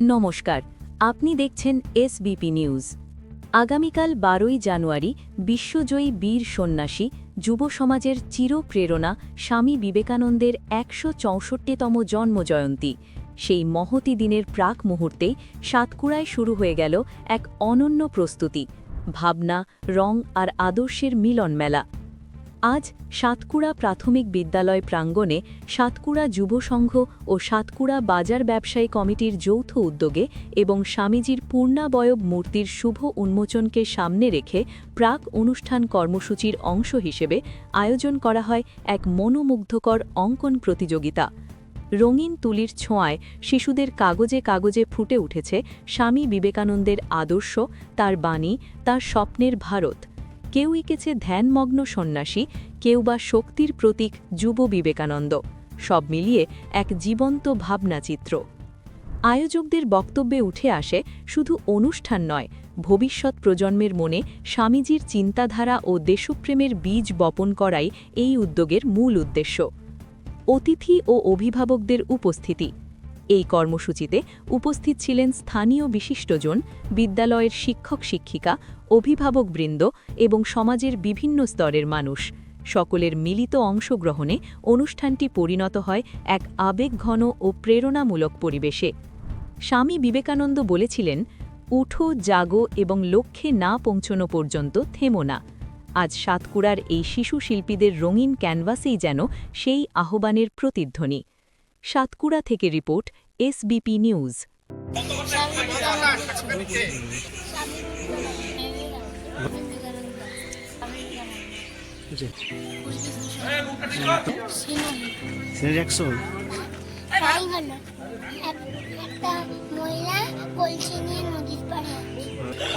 নমস্কার, আপনি দেখছেন এসবিপি নিউজ। আগামীকাল 12ই জানুয়ারি বিশ্বজয়ী বীর সন্ন্যাসী যুব সমাজের চিরপ্রেরণা স্বামী বিবেকানন্দের ১৬৪তম জন্মজয়ন্তী। সেই মহতী দিনের প্রাক মুহূর্তেই সাতকুড়ায় শুরু হয়ে গেল এক অনন্য প্রস্তুতি, ভাবনা, রং আর আদর্শের মিলন মেলা। আজ সাতকুড়া প্রাথমিক বিদ্যালয় প্রাঙ্গণে সাতকুড়া যুব সংঘ ও সাতকুড়া বাজার ব্যবসায়ী কমিটির যৌথ উদ্যোগে এবং স্বামীজির পূর্ণাবয়ব মূর্তির শুভ উন্মোচনকে সামনে রেখে প্রাক অনুষ্ঠান কর্মসূচির অংশ হিসেবে আয়োজন করা হয় এক মনোমুগ্ধকর অঙ্কন প্রতিযোগিতা। রঙিন তুলির ছোঁয়ায় শিশুদের কাগজে কাগজে ফুটে উঠেছে স্বামী বিবেকানন্দের আদর্শ, তার বাণী, তার স্বপ্নের ভারত। কেউ এঁকেছে ধ্যানমগ্ন সন্ন্যাসী, কেউ বা শক্তির প্রতীক যুব বিবেকানন্দ, সব মিলিয়ে এক জীবন্ত ভাবনাচিত্র। আয়োজকদের বক্তব্যে উঠে আসে শুধু অনুষ্ঠান নয়, ভবিষ্যৎ প্রজন্মের মনে স্বামীজির চিন্তাধারা ও দেশপ্রেমের বীজ বপন করাই এই উদ্যোগের মূল উদ্দেশ্য। অতিথি ও অভিভাবকদের উপস্থিতি। এই কর্মসূচিতে উপস্থিত ছিলেন স্থানীয় বিশিষ্টজন, বিদ্যালয়ের শিক্ষক-শিক্ষিকা, অভিভাবকবৃন্দ এবং সমাজের বিভিন্ন স্তরের মানুষ। সকলের মিলিত অংশগ্রহণে অনুষ্ঠানটি পরিণত হয় এক আবেগঘন ও প্রেরণামূলক পরিবেশে। স্বামী বিবেকানন্দ বলেছিলেন, উঠো, জাগো এবং লক্ষ্যে না পৌঁছনো পর্যন্ত থেমো না। আজ সাতকুড়ার এই শিশু শিল্পীদের রঙিন ক্যানভাসেই যেন সেই আহ্বানের প্রতিধ্বনি। সাতকুড়া থেকে রিপোর্ট, এসবিপি নিউজ।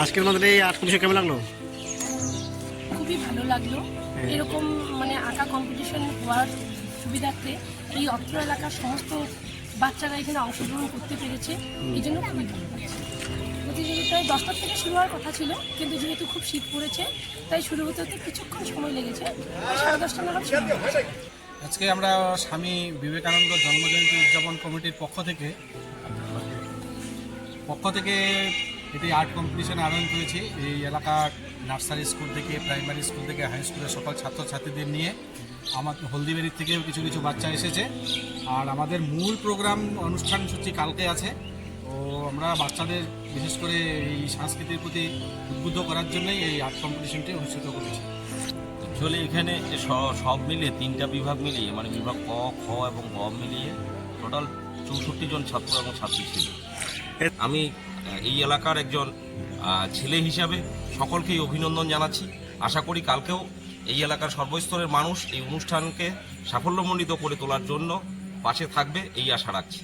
আজকের মধ্যে এই আর্ট কম্পিটিশন কেমন লাগলো? খুবই ভালো লাগলো। এরকম আঁকা কম্পিটিশন হওয়ার সুবিধার্থে এই অত্র এলাকার সমস্ত বাচ্চারা এখানে অংশগ্রহণ করতে পেরেছে, এই জন্য খুবই ভালো লাগছে। প্রতিযোগিতায় 10টার থেকে শুরু হওয়ার কথা ছিল, কিন্তু যেহেতু খুব শীত পড়েছে তাই শুরু হতে হতে কিছুক্ষণ সময় লেগেছে, 10:30 নাগাদ শুরু হয়েছে। আজকে আমরা স্বামী বিবেকানন্দ জন্মজয়ন্তী উদযাপন কমিটির পক্ষ থেকে এটি আর্ট কম্পিটিশন আয়োজন করেছি। এই এলাকার নার্সারি স্কুল থেকে, প্রাইমারি স্কুল থেকে, হাই স্কুলের সকল ছাত্রছাত্রীদের নিয়ে, আমার হলদিবাড়ির থেকেও কিছু কিছু বাচ্চা এসেছে। আর আমাদের মূল প্রোগ্রাম অনুষ্ঠান সূচি কালকে আছে। তো আমরা বাচ্চাদের বিশেষ করে এই সংস্কৃতির প্রতি উদ্বুদ্ধ করার জন্যই এই আর্ট কম্পিটিশনটি অনুষ্ঠিত করেছি। অ্যাকচুয়ালি এখানে সব মিলিয়ে 3টা বিভাগ মিলিয়ে বিভাগ ক, খ এবং গ মিলিয়ে টোটাল 64 জন ছাত্র এবং ছাত্রী ছিল। আমি এই এলাকার একজন ছেলে হিসাবে সকলকেই অভিনন্দন জানাচ্ছি। আশা করি কালকেও এই এলাকার সর্বস্তরের মানুষ এই অনুষ্ঠানকে সাফল্যমণ্ডিত করে তোলার জন্য পাশে থাকবে, এই আশা রাখছি।